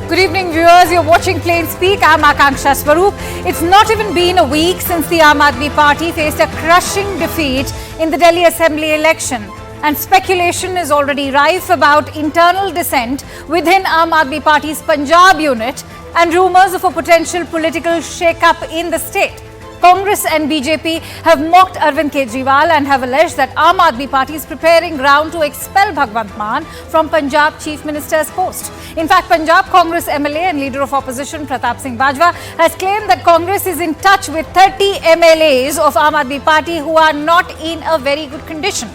Good evening, viewers. You're watching Plain Speak. I'm Akanksha Swaroop. It's not even been a week since the Aam Aadmi Party faced a crushing defeat in the Delhi Assembly election. And speculation is already rife about internal dissent within Aam Aadmi Party's Punjab unit and rumours of a potential political shake-up in the state. Congress and BJP have mocked Arvind Kejriwal and have alleged that Aam Aadmi Party is preparing ground to expel Bhagwant Mann from Punjab Chief Minister's post. In fact, Punjab Congress MLA and Leader of Opposition Pratap Singh Bajwa has claimed that Congress is in touch with 30 MLAs of Aam Aadmi Party who are not in a very good condition.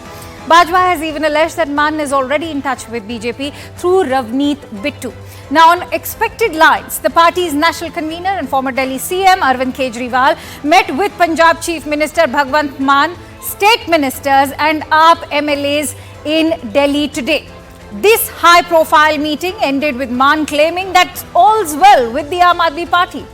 Bajwa has even alleged that Mann is already in touch with BJP through Ravneet Bittu. Now, on expected lines, the party's national convener and former Delhi CM Arvind Kejriwal met with Punjab Chief Minister Bhagwant Mann, state ministers and AAP MLAs in Delhi today. This high-profile meeting ended with Mann claiming that all's well with the Aam Aadmi Party.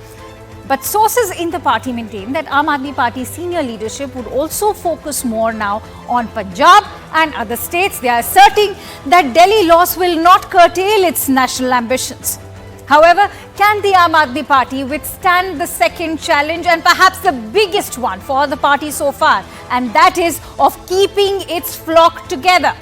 But sources in the party maintain that Aam Aadmi Party's senior leadership would also focus more now on Punjab and other states. They are asserting that Delhi loss will not curtail its national ambitions. However, can the Aam Aadmi Party withstand the second challenge and perhaps the biggest one for the party so far, and that is of keeping its flock together?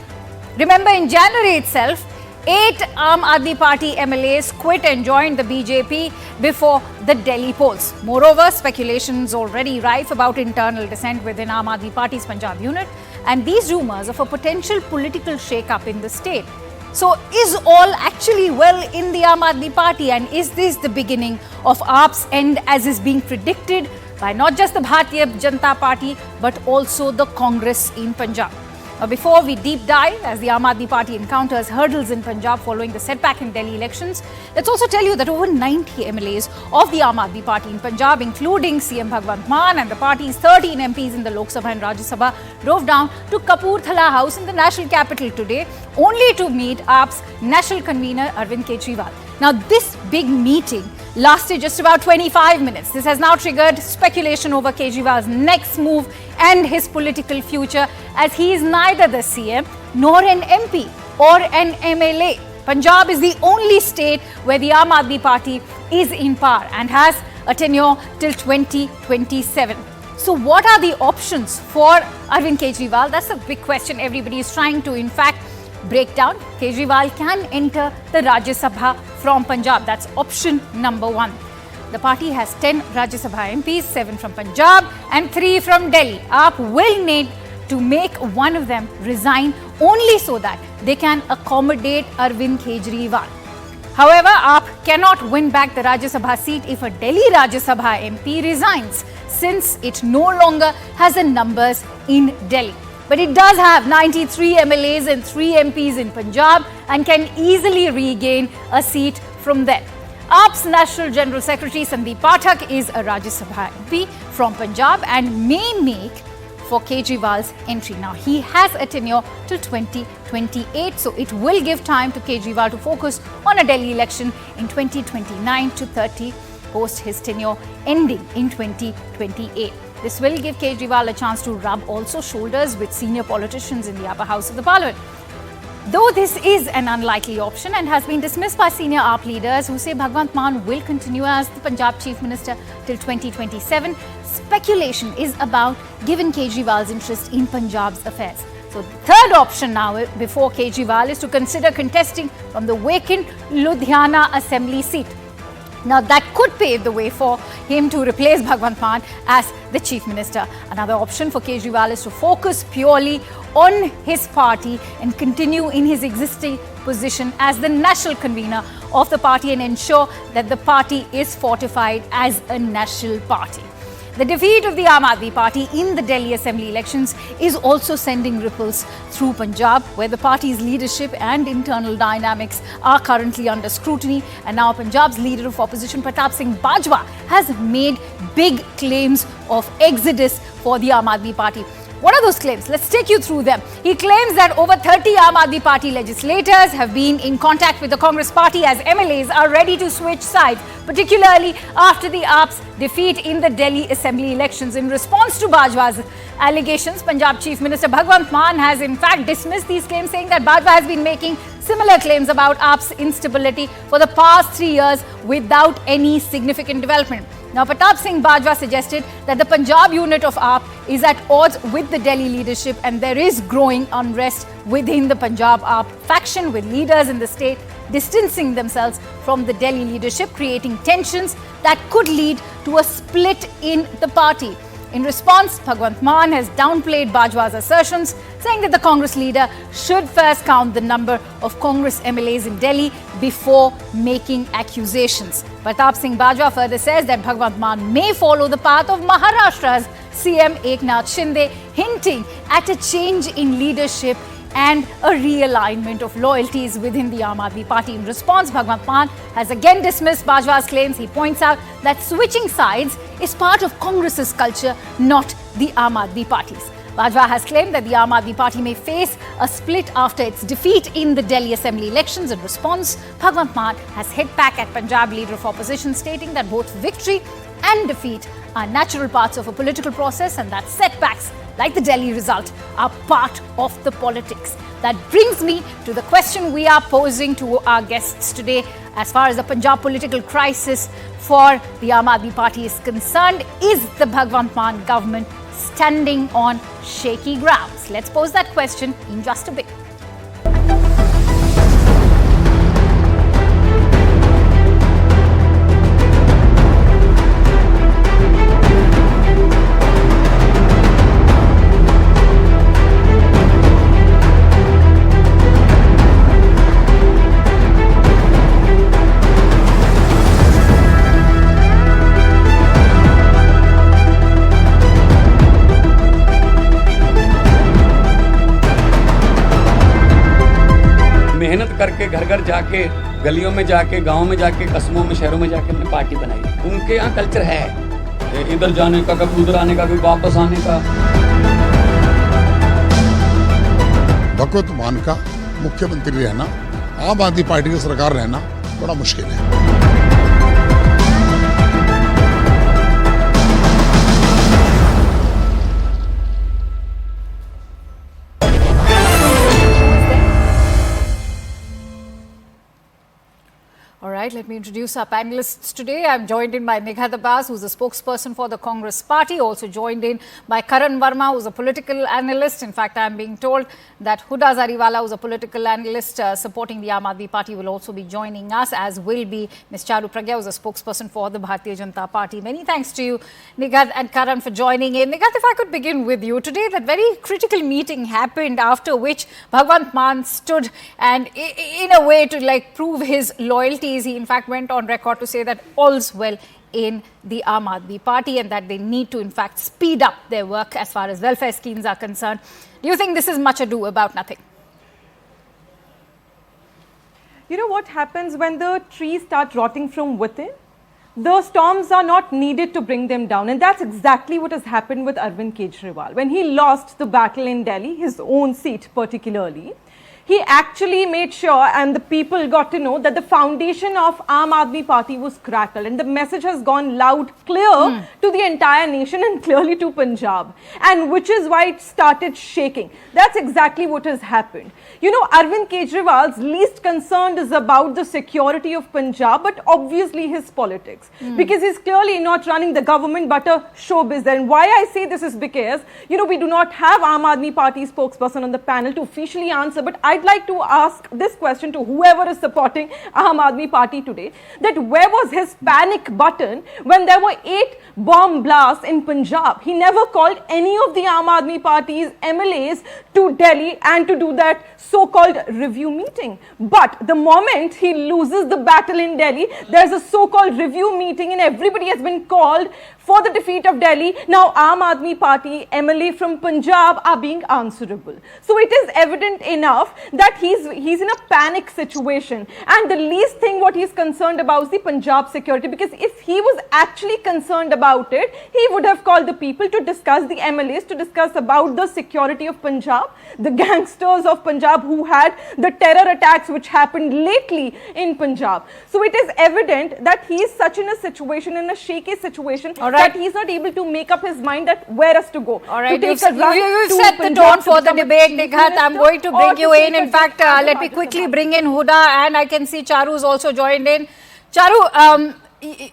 Remember, in January itself, 8 Aam Aadmi Party MLAs quit and joined the BJP before the Delhi polls. Moreover, speculation is already rife about internal dissent within Aam Aadmi Party's Punjab unit and these rumours of a potential political shake-up in the state. So, is all actually well in the Aam Aadmi Party, and is this the beginning of AAP's end as is being predicted by not just the Bharatiya Janata Party but also the Congress in Punjab? Now, before we deep dive as the Aam Aadmi Party encounters hurdles in Punjab following the setback in Delhi elections, let's also tell you that over 90 MLAs of the Aam Aadmi Party in Punjab, including CM Bhagwant Mann and the party's 13 MPs in the Lok Sabha and Rajya Sabha, drove down to Kapurthala House in the national capital today, only to meet AAP's national convener Arvind Kejriwal. Now, this big meeting lasted just about 25 minutes. This has now triggered speculation over Kejriwal's next move and his political future, as he is neither the CM nor an MP or an MLA. Punjab is the only state where the Aam Aadmi Party is in power and has a tenure till 2027. So what are the options for Arvind Kejriwal? That's a big question everybody is trying to, in fact, break down. Kejriwal can enter the Rajya Sabha from Punjab. That's option number 1. The party has 10 Rajya Sabha MPs, 7 from Punjab and 3 from Delhi. AAP will need to make one of them resign only so that they can accommodate Arvind Kejriwal. However, AAP cannot win back the Rajya Sabha seat if a Delhi Rajya Sabha MP resigns, since it no longer has the numbers in Delhi. But it does have 93 MLAs and 3 MPs in Punjab and can easily regain a seat from there. AAP's National General Secretary Sandeep Pathak is a Rajya Sabha MP from Punjab and may make for Kejriwal's entry. Now, he has a tenure till 2028, so it will give time to Kejriwal to focus on a Delhi election in 2029 to 30, post his tenure ending in 2028. This will give Kejriwal a chance to rub also shoulders with senior politicians in the upper house of the parliament. Though this is an unlikely option and has been dismissed by senior AAP leaders who say Bhagwant Mann will continue as the Punjab Chief Minister till 2027, speculation is about given Kejriwal's interest in Punjab's affairs. So the third option now before Kejriwal is to consider contesting from the vacant Ludhiana Assembly seat. Now, that could pave the way for him to replace Bhagwant Mann as the Chief Minister. Another option for Kejriwal is to focus purely on his party and continue in his existing position as the national convener of the party and ensure that the party is fortified as a national party. The defeat of the Aam Aadmi Party in the Delhi Assembly elections is also sending ripples through Punjab, where the party's leadership and internal dynamics are currently under scrutiny. And now Punjab's Leader of Opposition Pratap Singh Bajwa has made big claims of exodus for the Aam Aadmi Party. What are those claims? Let's take you through them. He claims that over 30 Aam Aadmi Party legislators have been in contact with the Congress party as MLAs are ready to switch sides, particularly after the AAP's defeat in the Delhi Assembly elections. In response to Bajwa's allegations, Punjab Chief Minister Bhagwant Mann has in fact dismissed these claims, saying that Bajwa has been making similar claims about AAP's instability for the past 3 years without any significant development. Now, Pratap Singh Bajwa suggested that the Punjab unit of AAP is at odds with the Delhi leadership and there is growing unrest within the Punjab AAP faction, with leaders in the state distancing themselves from the Delhi leadership, creating tensions that could lead to a split in the party. In response, Bhagwant Mann has downplayed Bajwa's assertions, saying that the Congress leader should first count the number of Congress MLAs in Delhi before making accusations. Pratap Singh Bajwa further says that Bhagwant Mann may follow the path of Maharashtra's CM Eknath Shinde, hinting at a change in leadership and a realignment of loyalties within the Aam Aadmi Party. In response, Bhagwant Mann has again dismissed Bajwa's claims. He points out that switching sides is part of Congress's culture, not the Aam Aadmi Party's. Bajwa has claimed that the Aam Aadmi Party may face a split after its defeat in the Delhi Assembly elections. In response, Bhagwant Mann has hit back at Punjab leader of opposition, stating that both victory and defeat are natural parts of a political process and that setbacks like the Delhi result are part of the politics. That brings me to the question we are posing to our guests today. As far as the Punjab political crisis for the Aam Aadmi Party is concerned, is the Bhagwant Mann government standing on shaky grounds? Let's pose that question in just a bit. मेहनत करके घर घर जाके, गलियों में जाके, गांव में जाके, कस्बों में, शहरों में जाके अपनी पार्टी बनाई। उनके यहाँ कल्चर है इधर जाने का, कभी उधर आने का, कभी वापस आने का। भगवंत मान का मुख्यमंत्री रहना, आम आदमी पार्टी की सरकार रहना बड़ा मुश्किल है। All right, let me introduce our panelists today. I'm joined in by Nighat Abbas, who's a spokesperson for the Congress party, also joined in by Karan Verma, who's a political analyst. In fact, I'm being told that Huda Zariwala, who's a political analyst supporting the Aam Aadmi Party, will also be joining us, as will be Ms. Charu Pragya, who's a spokesperson for the Bharatiya Janata Party. Many thanks to you, Nighat and Karan, for joining in. Nighat, if I could begin with you. Today, that very critical meeting happened, after which Bhagwant Mann stood and in a way to prove his loyalties. He in fact went on record to say that all's well in the Aam Aadmi Party and that they need to in fact speed up their work as far as welfare schemes are concerned. Do you think this is much ado about nothing? You know what happens when the trees start rotting from within? The storms are not needed to bring them down, and that's exactly what has happened with Arvind Kejriwal. When he lost the battle in Delhi, his own seat particularly, he actually made sure, and the people got to know, that the foundation of Aam Aadmi Party was crackled, and the message has gone loud, clear to the entire nation and clearly to Punjab, and which is why it started shaking. That's exactly what has happened. You know, Arvind Kejriwal's least concern is about the security of Punjab, but obviously his politics, because he's clearly not running the government but a showbiz. And why I say this is because, you know, we do not have Aam Aadmi Party spokesperson on the panel to officially answer, but I'd like to ask this question to whoever is supporting Aam Aadmi Party today, that where was his panic button when there were 8 bomb blasts in Punjab? He never called any of the Aam Aadmi Party's MLAs to Delhi and to do that so-called review meeting. But the moment he loses the battle in Delhi, there's a so-called review meeting and everybody has been called for the defeat of Delhi. Now Aam Aadmi Party MLA from Punjab are being answerable. So it is evident enough that he's in a panic situation, and the least thing what he's concerned about is the Punjab security, because if he was actually concerned about it, he would have called the people to discuss, the MLAs to discuss about the security of Punjab, the gangsters of Punjab who had the terror attacks which happened lately in Punjab. So it is evident that he is such in a situation, in a shaky situation, that he's not able to make up his mind that where else to go. All right, to you've set the tone for the debate, Nighat. I'm going to bring you in. In fact, let me quickly bring in Huda, and I can see Charu's also joined in. Charu,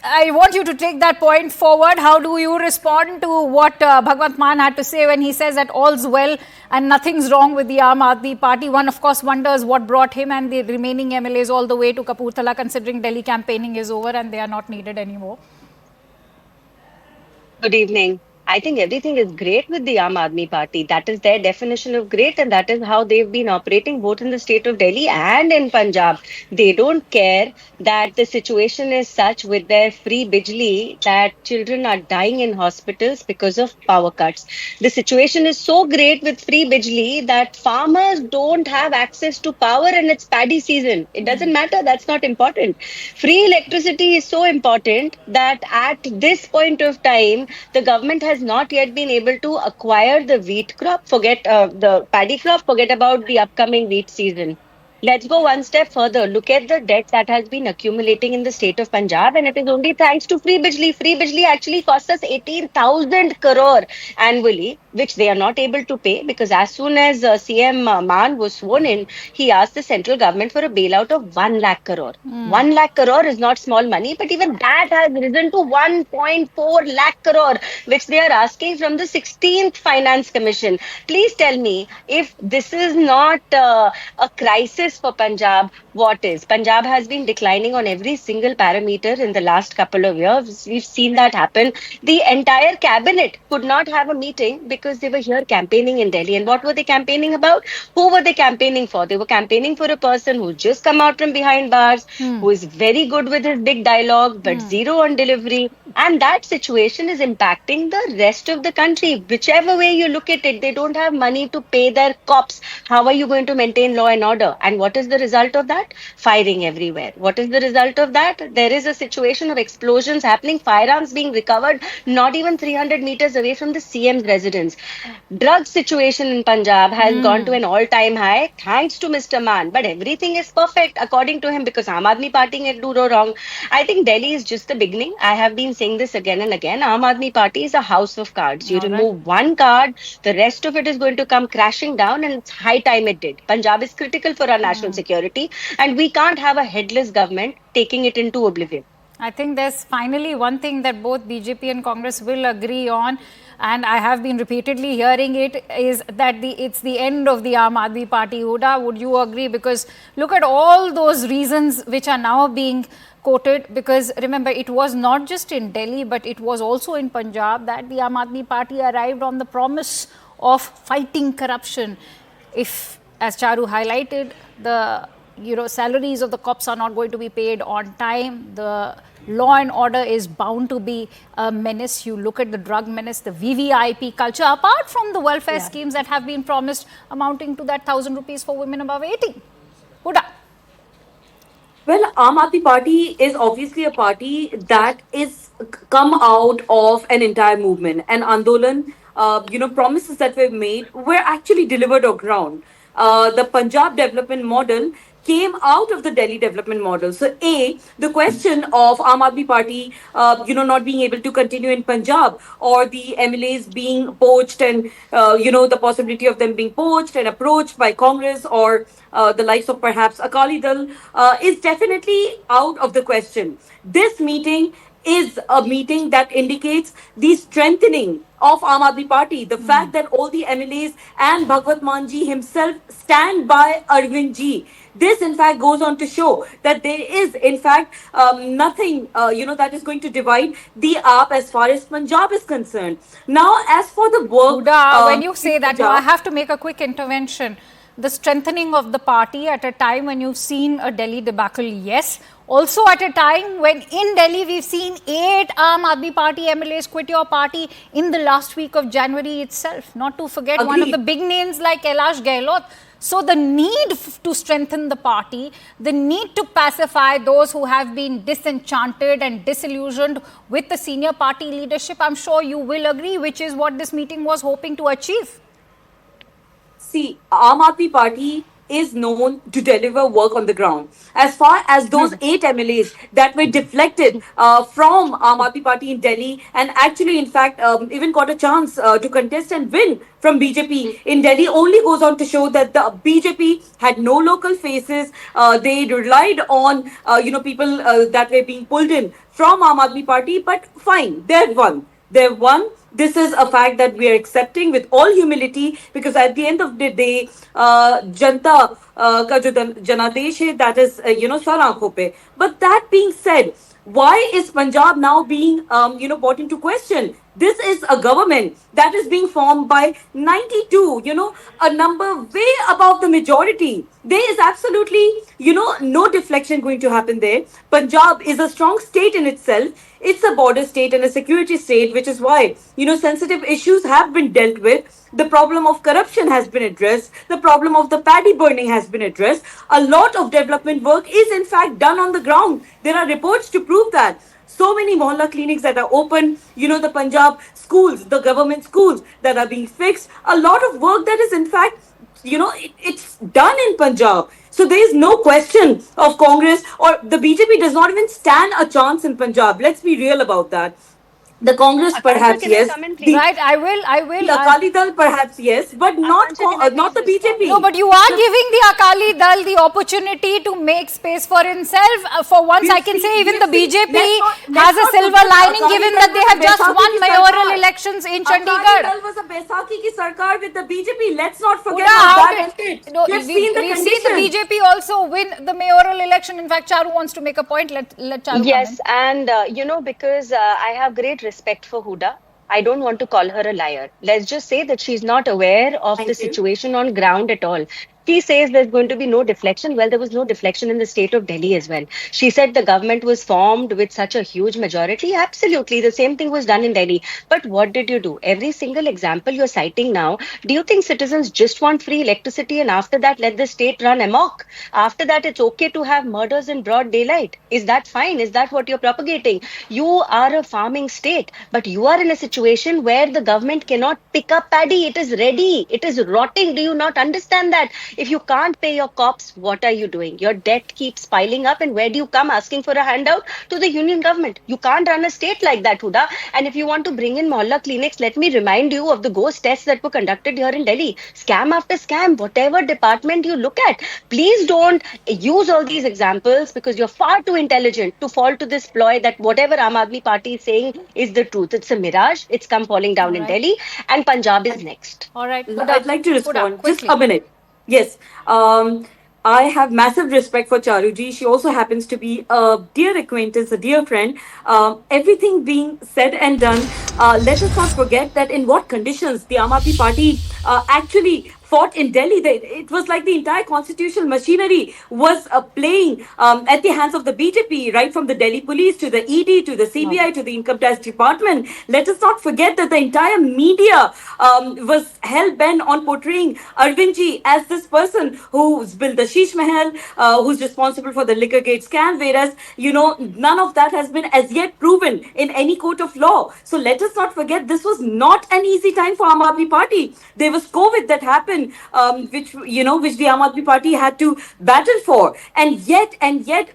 I want you to take that point forward. How do you respond to what Bhagwant Mann had to say when he says that all's well and nothing's wrong with the Aam Aadmi Party? One, of course, wonders what brought him and the remaining MLAs all the way to Kapurthala, considering Delhi campaigning is over and they are not needed anymore. Good evening. I think everything is great with the Aam Aadmi Party. That is their definition of great, and that is how they've been operating both in the state of Delhi and in Punjab. They don't care that the situation is such with their free bijli that children are dying in hospitals because of power cuts. The situation is so great with free bijli that farmers don't have access to power and it's paddy season. It doesn't matter. That's not important. Free electricity is so important that at this point of time, the government has not yet been able to acquire the wheat crop, forget the paddy crop, forget about the upcoming wheat season. Let's go one step further. Look at the debt that has been accumulating in the state of Punjab, and it is only thanks to free bijli. Free bijli actually costs us 18,000 crore annually, which they are not able to pay, because as soon as CM Mann was sworn in, he asked the central government for a bailout of 1 lakh crore. 1 lakh crore is not small money, but even that has risen to 1.4 lakh crore, which they are asking from the 16th Finance Commission. Please tell me, if this is not a crisis for Punjab, what is? Punjab has been declining on every single parameter in the last couple of years. We've seen that happen. The entire cabinet could not have a meeting because they were here campaigning in Delhi. And what were they campaigning about? Who were they campaigning for? They were campaigning for a person who's just come out from behind bars, who is very good with his big dialogue, but zero on delivery. And that situation is impacting the rest of the country. Whichever way you look at it, they don't have money to pay their cops. How are you going to maintain law and order? And what is the result of that? Firing everywhere. What is the result of that? There is a situation of explosions happening, firearms being recovered not even 300 meters away from the CM's residence. Drug situation in Punjab has gone to an all-time high thanks to Mr. Mann. But everything is perfect according to him because Aam Aadmi Party can do no wrong. I think Delhi is just the beginning. I have been saying this again and again. Aam Aadmi Party is a house of cards. You remove one card, the rest of it is going to come crashing down, and it's high time it did. Punjab is critical for our national security, and we can't have a headless government taking it into oblivion. I think there's finally one thing that both BJP and Congress will agree on, and I have been repeatedly hearing it, is that it's the end of the Aam Aadmi Party. Huda, would you agree? Because look at all those reasons which are now being quoted, because remember, it was not just in Delhi, but it was also in Punjab that the Aam Aadmi Party arrived on the promise of fighting corruption. If, as Charu highlighted, the salaries of the cops are not going to be paid on time, the law and order is bound to be a menace. You look at the drug menace, the VVIP culture, apart from the welfare schemes that have been promised, amounting to that 1,000 rupees for women above 18. Huda. Well, Aam Aadmi Party is obviously a party that is come out of an entire movement. And Andolan, promises that were made were actually delivered on ground. The Punjab development model came out of the Delhi development model. So, the question of Aam Aadmi Party, not being able to continue in Punjab, or the MLAs being poached, and the possibility of them being poached and approached by Congress or the likes of perhaps Akali Dal, is definitely out of the question. This meeting is a meeting that indicates the strengthening of Aam Aadmi Party. The fact that all the MLAs and Bhagwant Mann ji himself stand by Arvind ji. This, in fact, goes on to show that there is, in fact, nothing, that is going to divide the AAP as far as Punjab is concerned. Now, as for the work... Huda, when you say that, I have to make a quick intervention. the strengthening of the party at a time when you've seen a Delhi debacle? Yes. Also at a time when in Delhi we've seen 8 Aam Aadmi Party MLAs quit your party in the last week of January itself. Not to forget one of Agreed. the big names like Kailash Gehlot. So the need to strengthen the party, the need to pacify those who have been disenchanted and disillusioned with the senior party leadership, I'm sure you will agree, which is what this meeting was hoping to achieve. See, Aam Aadmi Party is known to deliver work on the ground. As far as those 8 MLAs that were deflected from Aam Aadmi Party in Delhi and actually, in fact, even got a chance to contest and win from BJP in Delhi only goes on to show that the BJP had no local faces. They relied on, people that were being pulled in from Aam Aadmi Party. But fine, they've won. They've won. This is a fact that we are accepting with all humility, because at the end of the day, Janta ka jo janadesh hai, that is, sar aankhon pe. But that being said, why is Punjab now being, brought into question? This is a government that is being formed by 92, a number way above the majority. There is absolutely, no deflection going to happen there. Punjab is a strong state in itself. It's a border state and a security state, which is why, sensitive issues have been dealt with. The problem of corruption has been addressed. The problem of the paddy burning has been addressed. A lot of development work is in fact done on the ground. There are reports to prove that. So many mohalla clinics that are open, the Punjab schools, the government schools that are being fixed. A lot of work that is in fact, it's done in Punjab. So there is no question of Congress, or the BJP does not even stand a chance in Punjab. Let's be real about that. The Congress perhaps can I yes. come in, The please? Right, I will. the Akali Dal perhaps yes, but not not the BJP. No, but you are giving the Akali Dal the opportunity to make space for himself. For once, I can say even the BJP has a silver lining, given that they have just won mayoral elections in Akali Chandigarh. Dal was a Baisakhi ki sarkar with the BJP. Let's not forget Huda, how how that did- ended. no, We've seen the we've seen the conditions. BJP also win the mayoral election. In fact, Charu wants to make a point. Let Charu Yes, come in. and because I have great respect for Huda, I don't want to call her a liar. Let's just say that she's not aware of Thank the you. situation on ground at all. She says there's going to be no deflection. Well, there was no deflection in the state of Delhi as well. She said the government was formed with such a huge majority. Absolutely. The same thing was done in Delhi. But what did you do? Every single example you're citing now, do you think citizens just want free electricity and after that let the state run amok? After that, it's okay to have murders in broad daylight. Is that fine? Is that what you're propagating? You are a farming state, but you are in a situation where the government cannot pick up paddy. It is ready. It is rotting. Do you not understand that? If you can't pay your cops, what are you doing? Your debt keeps piling up, and where do you come asking for a handout? To the union government. You can't run a state like that, Huda. And if you want to bring in mohalla clinics, let me remind you of the ghost tests that were conducted here in Delhi. Scam after scam, whatever department you look at. Please don't use all these examples, because you're far too intelligent to fall to this ploy that whatever Aam Aadmi Party is saying is the truth. It's a mirage. It's come falling down in Delhi, and Punjab is next. All right. I'd like to respond. Just quickly. a minute. Yes. I have massive respect for Charuji. She also happens to be a dear acquaintance, a dear friend. Everything being said and done, let us not forget that in what conditions the Aam Aadmi Party actually fought in Delhi. It was like the entire constitutional machinery was playing at the hands of the BJP, right from the Delhi police to the ED to the CBI to the income tax department. Let us not forget that the entire media was hell bent on portraying Arvind Ji as this person who's built the Sheesh Mahal, who's responsible for the liquor gate scam, whereas none of that has been as yet proven in any court of law. So let us not forget, this was not an easy time for Aam Aadmi Party. There was COVID that happened, which the Aam Aadmi Party had to battle for, and yet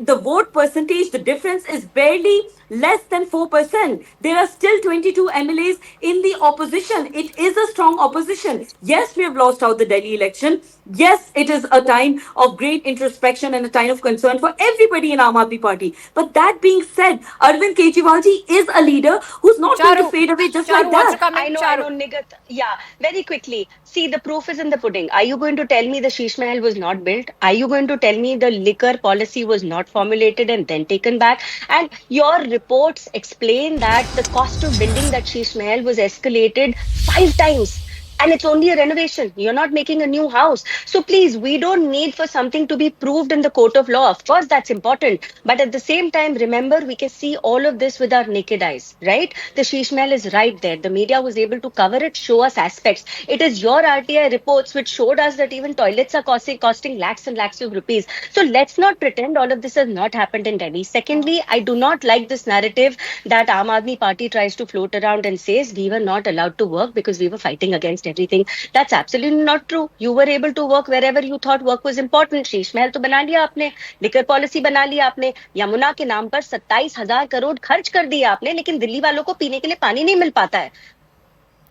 the vote percentage, the difference is barely less than 4%. There are still 22 MLAs in the opposition. It is a strong opposition. Yes, we have lost out the Delhi election. Yes, it is a time of great introspection and a time of concern for everybody in Aam Aadmi Party. But that being said, Arvind Kejriwal ji is a leader who's not going to Charu, fade away just Charu like wants to that. come in. I know, Charu. Nigat. Yeah, very quickly. See, the proof is in the pudding. Are you going to tell me the Sheesh Mahal was not built? Are you going to tell me the liquor policy was not formulated and then taken back? And your reports explain that the cost of building that Sheesh Mahal was escalated 5 times. And it's only a renovation. You're not making a new house. So please, we don't need for something to be proved in the court of law. Of course, that's important. But at the same time, remember, we can see all of this with our naked eyes, right? The sheesh mahal is right there. The media was able to cover it, show us aspects. It is your RTI reports which showed us that even toilets are costing lakhs and lakhs of rupees. So let's not pretend all of this has not happened in Delhi. Secondly, I do not like this narrative that Aam Aadmi Party tries to float around and says we were not allowed to work because we were fighting against everything. That's absolutely not true. You were able to work wherever you thought work was important. Sheesh Mahal तो बना लिया आपने, liquor policy बना लिया आपने, यमुना के नाम पर 27,000 करोड़ खर्च कर दिया आपने, लेकिन दिल्ली वालों को पीने के लिए पानी नहीं मिल पाता है.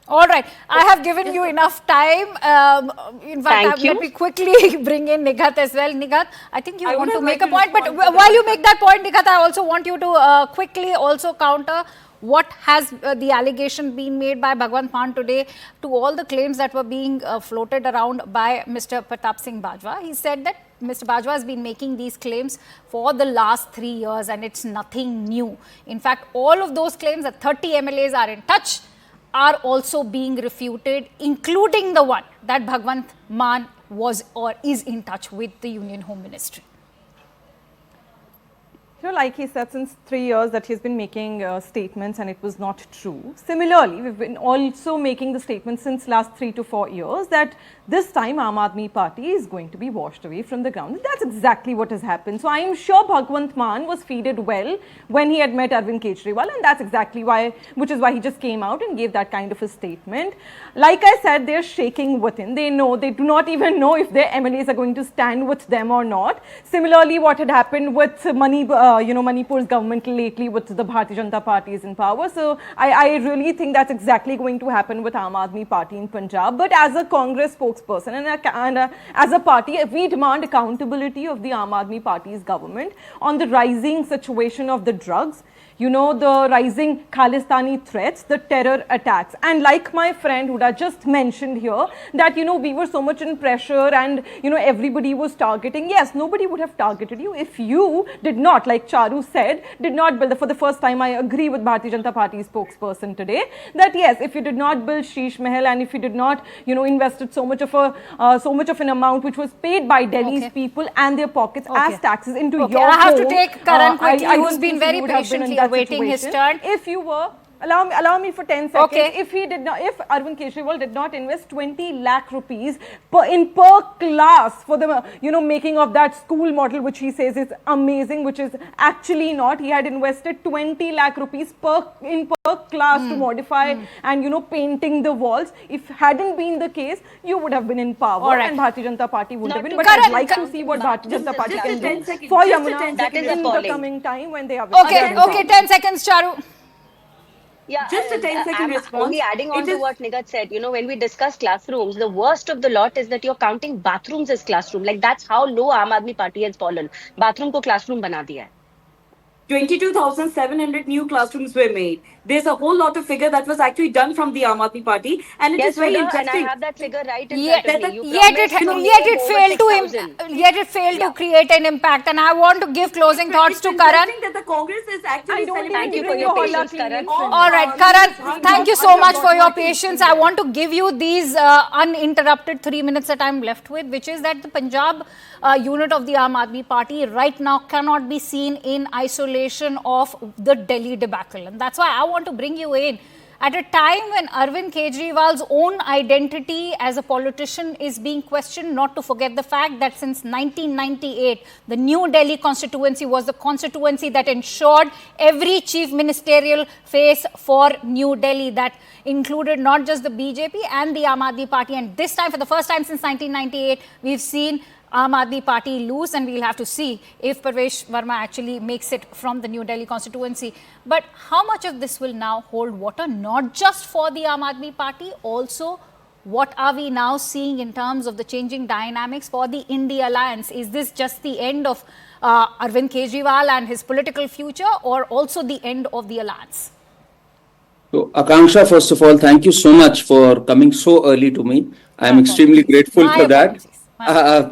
All right, I have given you enough time. In fact, let me quickly bring in Nighat as well. Nighat, I think you want to make a point, but while you make that point, Nighat, I also want you to quickly also counter what has the allegation been made by Bhagwant Mann today to all the claims that were being floated around by Mr. Pratap Singh Bajwa. He said that Mr. Bajwa has been making these claims for the last 3 years and it's nothing new. In fact, all of those claims that 30 MLAs are in touch are also being refuted, including the one that Bhagwant Mann was or is in touch with the Union Home Ministry. You know, like he said, since 3 years that he's been making statements and it was not true. Similarly, we've been also making the statements since last 3 to 4 years that this time Aam Aadmi Party is going to be washed away from the ground. That's exactly what has happened. So I am sure Bhagwant Mann was feeded well when he had met Arvind Kejriwal, and that's exactly why, which is why he just came out and gave that kind of a statement. Like I said, they're shaking within. They know, they do not even know if their MLAs are going to stand with them or not. Similarly, what had happened with Manipur's government lately with the Bharatiya Janata Party is in power. So I really think that's exactly going to happen with Aam Aadmi Party in Punjab. But as a Congress spokesperson and as a party, we demand accountability of the Aam Aadmi Party's government on the rising situation of the drugs. You know, the rising Khalistani threats, the terror attacks. And like my friend Huda just mentioned here, that, you know, we were so much in pressure and, you know, everybody was targeting. Yes, nobody would have targeted you if you did not, like Charu said, did not build, for the first time I agree with Bharatiya Janata Party spokesperson today, that yes, if you did not build Sheesh Mahal and if you did not, you know, invested so much of an amount which was paid by Delhi's people and their pockets as taxes into your home. I have to take Karan quickly, who's been very patiently patiently awaiting his turn. If you were, allow me for 10 seconds. Okay. If Arvind Kejriwal did not invest 20 lakh rupees per class for the, you know, making of that school model, which he says is amazing, which is actually not. He had invested 20 lakh rupees per class to modify and, you know, painting the walls. If hadn't been the case, you would have been in power and Bharatiya Janata Party would have been. But I'd like to see what Bharatiya Janata Party can do for Yamuna in the coming time when they are. Okay, 10 seconds, Charu. Yeah, Just a 10-second response. Only adding on to what Nighat said, you know, when we discuss classrooms, the worst of the lot is that you're counting bathrooms as classroom. Like, that's how low Aam Aadmi Party has fallen. Bathroom ko classroom bana diya hai. 22,700 new classrooms were made. There's a whole lot of figure that was actually done from the Aam Aadmi Party, and it is very interesting. And I have that figure right in front of me. Yet it failed to create an impact. And I want to give closing thoughts to Karan. I think that the Congress is actually Thank you for your patience, Karan. All right, Karan, thank you so much for your patience. I want to give you these uninterrupted 3 minutes that I'm left with, which is that the Punjab unit of the Aam Aadmi Party right now cannot be seen in isolation of the Delhi debacle. And that's why I want to bring you in at a time when Arvind Kejriwal's own identity as a politician is being questioned, not to forget the fact that since 1998, the New Delhi constituency was the constituency that ensured every chief ministerial face for New Delhi. That included not just the BJP and the Aam Aadmi Party. And this time, for the first time since 1998, we've seen Aam Aadmi Party lose, and we'll have to see if Parvesh Verma actually makes it from the New Delhi constituency. But how much of this will now hold water, not just for the Aam Aadmi Party, also what are we now seeing in terms of the changing dynamics for the India Alliance? Is this just the end of Arvind Kejriwal and his political future, or also the end of the alliance? So, Akanksha, first of all, thank you so much for coming so early to me. I am extremely grateful for that.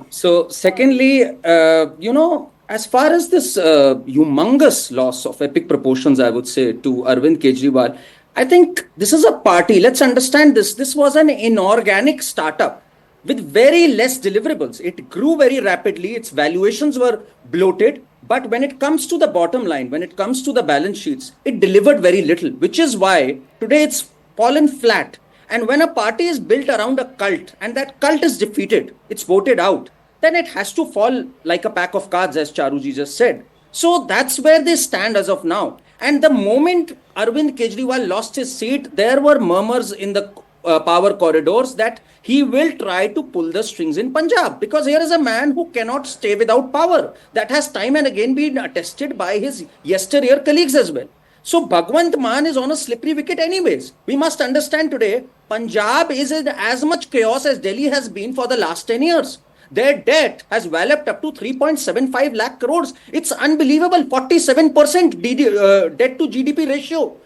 So secondly, you know, as far as this humongous loss of epic proportions, I would say, to Arvind Kejriwal, I think this is a party. Let's understand this. This was an inorganic startup with very less deliverables. It grew very rapidly. Its valuations were bloated. But when it comes to the bottom line, when it comes to the balance sheets, it delivered very little, which is why today it's fallen flat. And when a party is built around a cult and that cult is defeated, it's voted out, then it has to fall like a pack of cards, as Charuji just said. So that's where they stand as of now. And the moment Arvind Kejriwal lost his seat, there were murmurs in the power corridors that he will try to pull the strings in Punjab, because here is a man who cannot stay without power. That has time and again been attested by his yesteryear colleagues as well. So Bhagwant Mann is on a slippery wicket anyways. We must understand today, Punjab is in as much chaos as Delhi has been for the last 10 years. Their debt has walloped up to 3.75 lakh crores. It's unbelievable, 47% debt to GDP ratio.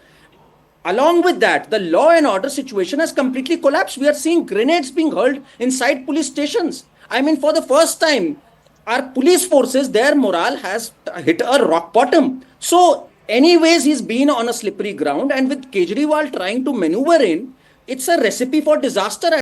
Along with that, the law and order situation has completely collapsed. We are seeing grenades being hurled inside police stations. I mean, for the first time, our police forces, their morale has hit a rock bottom. So, anyways, he's been on a slippery ground, and with Kejriwal trying to maneuver in, it's a recipe for disaster.